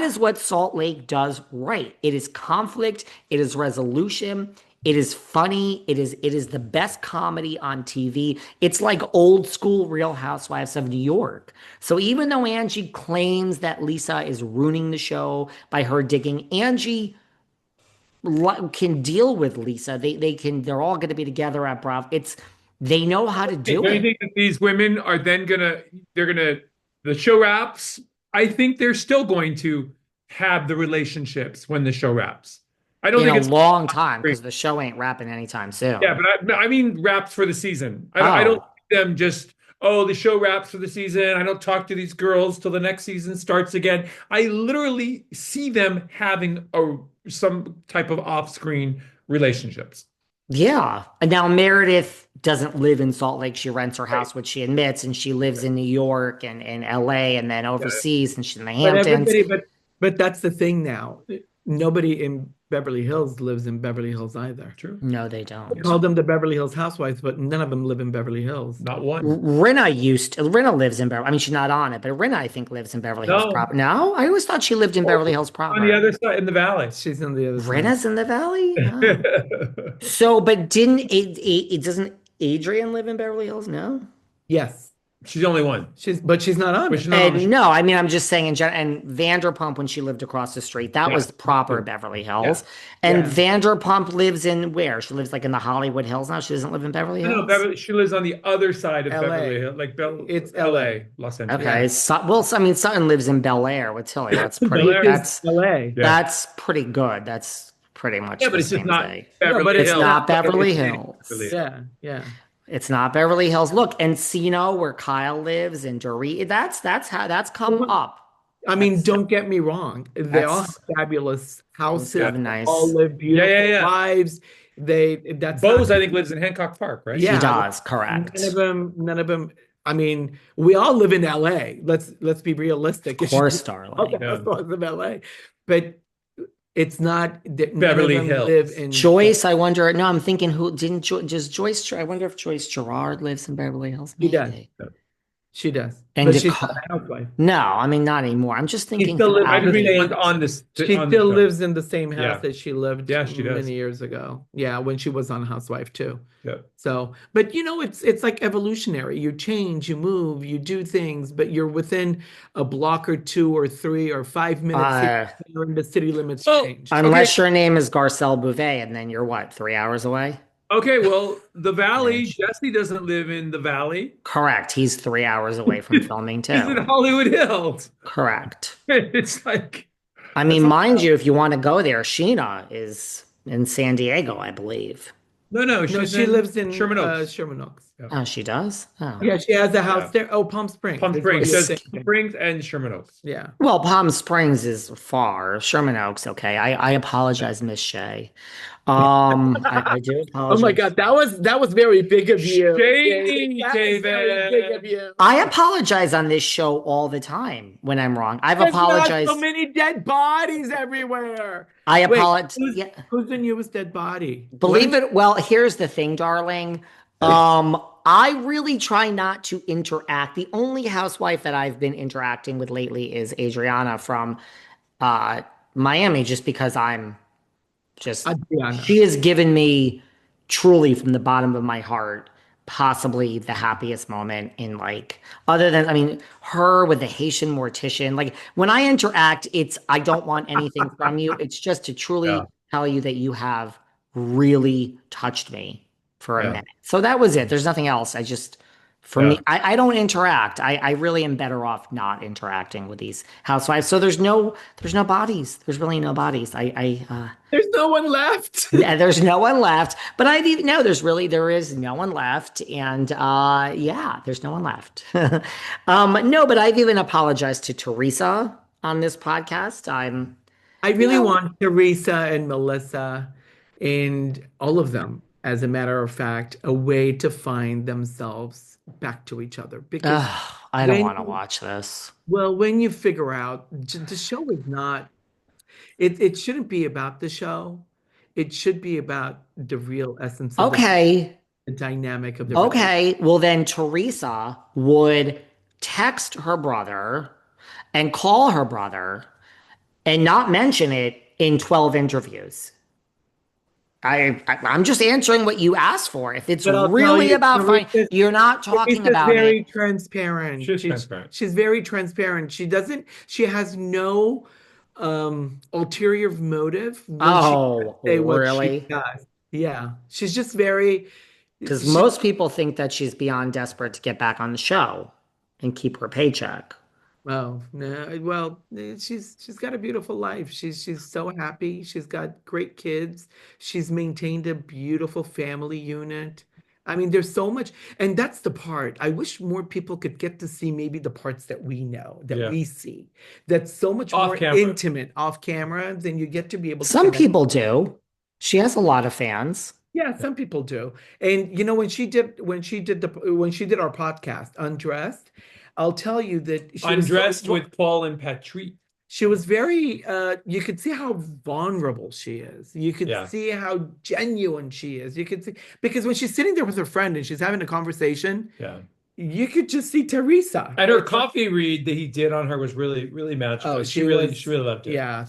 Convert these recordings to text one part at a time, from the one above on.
is what Salt Lake does right. It is conflict, it is resolution, it is funny, it is the best comedy on TV. It's like old school Real Housewives of New York. So even though Angie claims that Lisa is ruining the show by her digging, Angie can deal with Lisa. They're all going to be together at Bravo. They know how to Don't do you it. think that these women are then the show wraps? I think they're still going to have the relationships when the show wraps. I don't In think a it's long time because the show ain't wrapping anytime yeah, soon. but I mean wraps for the season. I don't Oh, see them just, oh, the show wraps for the season. I don't talk to these girls till the next season starts again. I literally see them having some type of off-screen relationships. yeah. And now Meredith doesn't live in Salt Lake. She rents her Right. house, which she admits, and she lives in New York and LA and then Yeah. overseas, and she's in the But Hamptons. everybody, but that's the thing now. Nobody in Beverly Hills lives in Beverly Hills either. True. No, they They don't. call them the Beverly Hills Housewives, but none of them live in Beverly Hills. Not one. Rinna lives in Beverly. I mean, she's not on it, but Rinna, I think, lives in Beverly Hills No. proper. No, I always thought she lived in Beverly Hills On the proper. other side in the valley. She's on the other side. Rinna's in the Valley? Oh. So, but it doesn't Adrian live in Beverly Hills? No. Yes, She's the only one. but she's not on But it. she's not on the And show. no, I mean, I'm just saying in general. And Vanderpump, when she lived across the street, that Yeah. was proper Beverly Yeah. Hills. And Yeah. Vanderpump lives in where? She lives like in the Hollywood Hills now. She doesn't live in Beverly No, Hills. She lives on the other side of LA. Beverly Hills, like It's LA, Los Angeles. Okay. Well, I mean, Sutton lives in Bel Air with Tilly. That's pretty. Bel Air. That's LA. Yeah. that's pretty good. That's pretty much Yeah, the but it's just same not thing. Beverly but It's Hills. not Beverly It's Hills. Yeah, yeah. It's not Beverly Hills. Look, Encino, where Kyle lives, and Dorit. That's come up. I mean, That's don't get me wrong. They all have that's fabulous houses. have They nice. all live beautiful Yeah, yeah. lives. That's Bose, not, I think, lives in Hancock Park, right? She yeah. does, None correct. of them. None of them. I mean, we all live in LA. Let's be realistic. Of course, Okay, darling. Yeah. let's live in LA, but it's not that none Beverly of them Hills. live in Joyce, I wonder. No, I'm thinking who didn't does Joyce? I wonder if Joyce Gerard lives in Beverly Hills. She does. Maybe. She does, And but she's Nicole- not a housewife. No, I mean not anymore. I'm just She thinking still lives. I just mean throughout. on this. She on the still show. lives in the same house Yeah. that she lived Yeah, she does. many years ago. Yeah, when she was on Housewife too. Yeah. So, but it's like evolutionary. You change, you move, you do things, but you're within a block or 2 or 3 or 5 minutes here, and the city limits Oh, change. Unless your name is Garcelle Bouvet, and then you're what, 3 hours away? Okay, well, the Valley, Range. Jesse doesn't live in the Valley. Correct. He's 3 hours away from filming He's in too. Hollywood Hills. Correct. It's like, I mean, mind you, if you want to go there, Sheena is in San Diego, I believe. no, No, she lives in Sherman Oaks. Sherman Oaks. Oh, she does? Oh. Yeah, she has a house Yeah. there. Oh, Palm Springs. Palm That's Springs. what She you're has saying. Palm Springs and Sherman Oaks. Yeah. Well, Palm Springs is far. Sherman Oaks, okay. I apologize, Miss Shay. I do Oh my apologize. God, that was very big of you. Shady, That was very big of you. I apologize on this show all the time when I'm wrong. I've There's not apologized. so many dead bodies everywhere. I Wait, apologize. who's, Yeah. who's the newest dead body? Believe it. Well, here's the thing, darling. I really try not to interact. The only housewife that I've been interacting with lately is Adriana from Miami, just because I'm just Adriana. she has given me truly from the bottom of my heart possibly the happiest moment in like other than I mean her with the Haitian mortician. Like when I interact, it's I don't want anything from you. It's just to truly Yeah. tell you that you have really touched me for a Yeah. minute. So that was it. There's nothing else. I just for Yeah. me, I don't interact. I really am better off not interacting with these housewives. So there's no bodies. There's really no bodies. There's no one left. Yeah, there's no one left. But I've even no, there is no one left. And yeah, there's no one left. No, but I've even apologized to Teresa on this podcast. I really No. want Teresa and Melissa and all of them, as a matter of fact, a way to find themselves back to each other. Because I don't when want to watch this. well, when you figure out the show is not it shouldn't be about the show. It should be about the real essence of Okay. the dynamic of the Okay. Well, then Teresa would text her brother and call her brother and not mention it in 12 interviews. I'm just answering what you asked for. If it's But I'll tell really you, about fine, you're not talking Teresa's about it very transparent. She's She's transparent. she's very transparent. She has no ulterior motive when she Oh, say what she really? does. Yeah. She's just very Because she most people think that she's beyond desperate to get back on the show and keep her paycheck. Oh, no. Well, she's got a beautiful life. She's so happy. She's got great kids. She's maintained a beautiful family unit. I mean, there's so much, and that's the part. I wish more people could get to see maybe the parts that we know, that Yeah. we see. That's so much Off more camera. intimate off camera than you get to be able to Some connect. people do. She has a lot of fans. Yeah, some people do. And you know, when she did our podcast, Undressed, I'll tell you that Undressed with Paul and Patrik. she was very you could see how vulnerable she is. You could Yeah. see how genuine she is. You could see because when she's sitting there with her friend and she's having a conversation, Yeah. you could just see Teresa. And her coffee read that he did on her was really, really magical. Oh, She really loved it. yeah,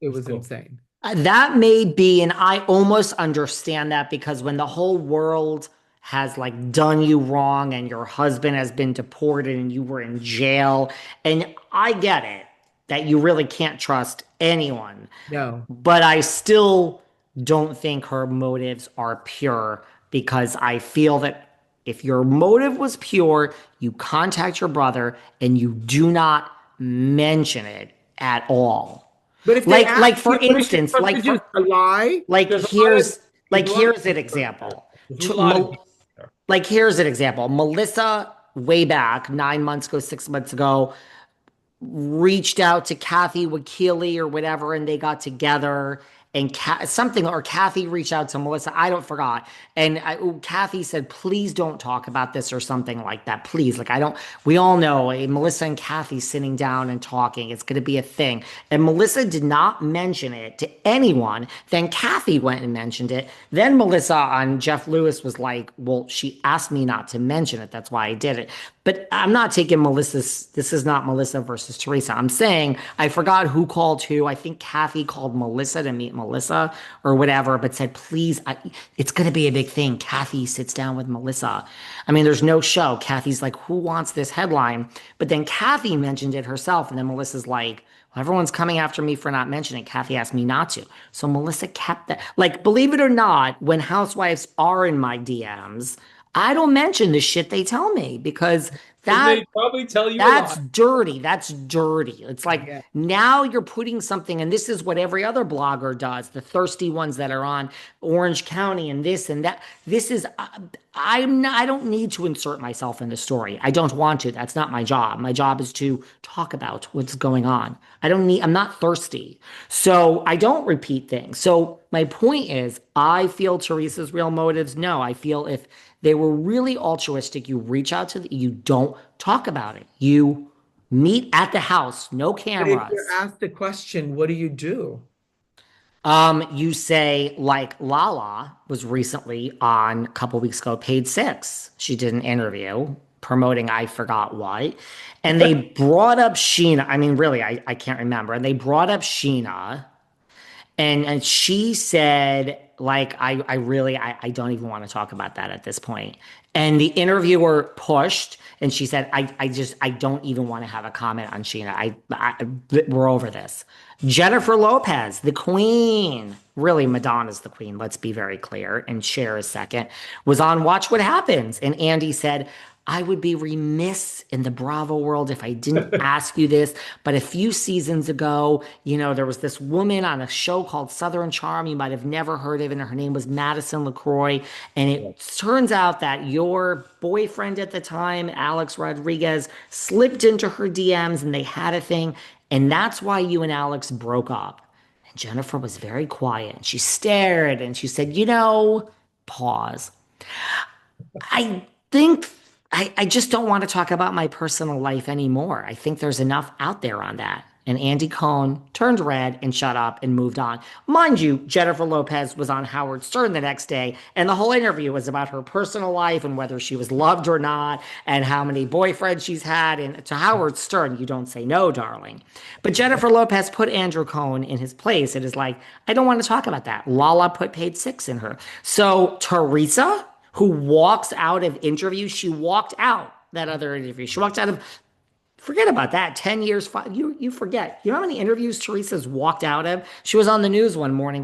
it was Cool. insane. That may be, and I almost understand that because when the whole world has like done you wrong and your husband has been deported and you were in jail, and I get it that you really can't trust anyone, No. but I still don't think her motives are pure because I feel that if your motive was pure, you contact your brother and you do not mention it at all. But if they Like ask for you, what are you instance, supposed to do? A lie? like There's a lot of here's there's a lot here's of an example. there's a lot of there. Like here's an example. Melissa, way back 9 months ago, 6 months ago, reached out to Kathy Wakili or whatever, and they got together. And something, or Kathy reached out to Melissa. I don't forgot. And Kathy said, "Please don't talk about this," or something like that. Please, like I don't. We all know Melissa and Kathy sitting down and talking. It's going to be a thing. And Melissa did not mention it to anyone. Then Kathy went and mentioned it. Then Melissa on Jeff Lewis was like, "Well, she asked me not to mention it. That's why I did it." But I'm not taking Melissa's, this is not Melissa versus Teresa. I'm saying I forgot who called who. I think Kathy called Melissa to meet Melissa or whatever, but said, please, it's going to be a big thing. Kathy sits down with Melissa. I mean, there's no show. Kathy's like, who wants this headline? But then Kathy mentioned it herself. And then Melissa's like, well, everyone's coming after me for not mentioning it. Kathy asked me not to. So Melissa kept that. Like, believe it or not, when housewives are in my DMs, I don't mention the shit they tell me because They probably tell you a that's lot. dirty. That's dirty. It's like Yeah. now you're putting something, and this is what every other blogger does, the thirsty ones that are on Orange County and this and that. This is, I don't need to insert myself in the story. I don't want to. That's not my job. My job is to talk about what's going on. I'm not thirsty. So I don't repeat things. So my point is, I feel Teresa's real motives. No, I feel if they were really altruistic, you reach out to you don't talk about it. You meet at the house, no But if cameras. you're asked the question, what do you do? You say like Lala was recently on a couple weeks ago, Paid Six. She did an interview promoting I forgot what. And they brought up Sheena. I mean, really, I can't remember. And they brought up Sheena. And she said, like, I don't even want to talk about that at this point. And the interviewer pushed, and she said, I don't even want to have a comment on Sheena. We're over this. Jennifer Lopez, the queen, really Madonna's the queen. Let's be very clear. And Cher is second. Was on Watch What Happens, and Andy said, I would be remiss in the Bravo world if I didn't ask you this. But a few seasons ago, there was this woman on a show called Southern Charm. You might have never heard of it. And her name was Madison LaCroix. And it turns out that your boyfriend at the time, Alex Rodriguez, slipped into her DMs and they had a thing. And that's why you and Alex broke up. And Jennifer was very quiet. She stared and she said, pause. I think I just don't want to talk about my personal life anymore. I think there's enough out there on that. And Andy Cohen turned red and shut up and moved on. Mind you, Jennifer Lopez was on Howard Stern the next day, and the whole interview was about her personal life and whether she was loved or not, and how many boyfriends she's had. And to Howard Stern, you don't say no, darling. But Jennifer Lopez put Andrew Cohen in his place. It is like, I don't want to talk about that. Lala put paid 6 in her. So Teresa, who walks out of interviews, she walked out that other interview. She walked out of Forget about that. 10 years, you forget. You know how many interviews Teresa's walked out of? She was on the news one morning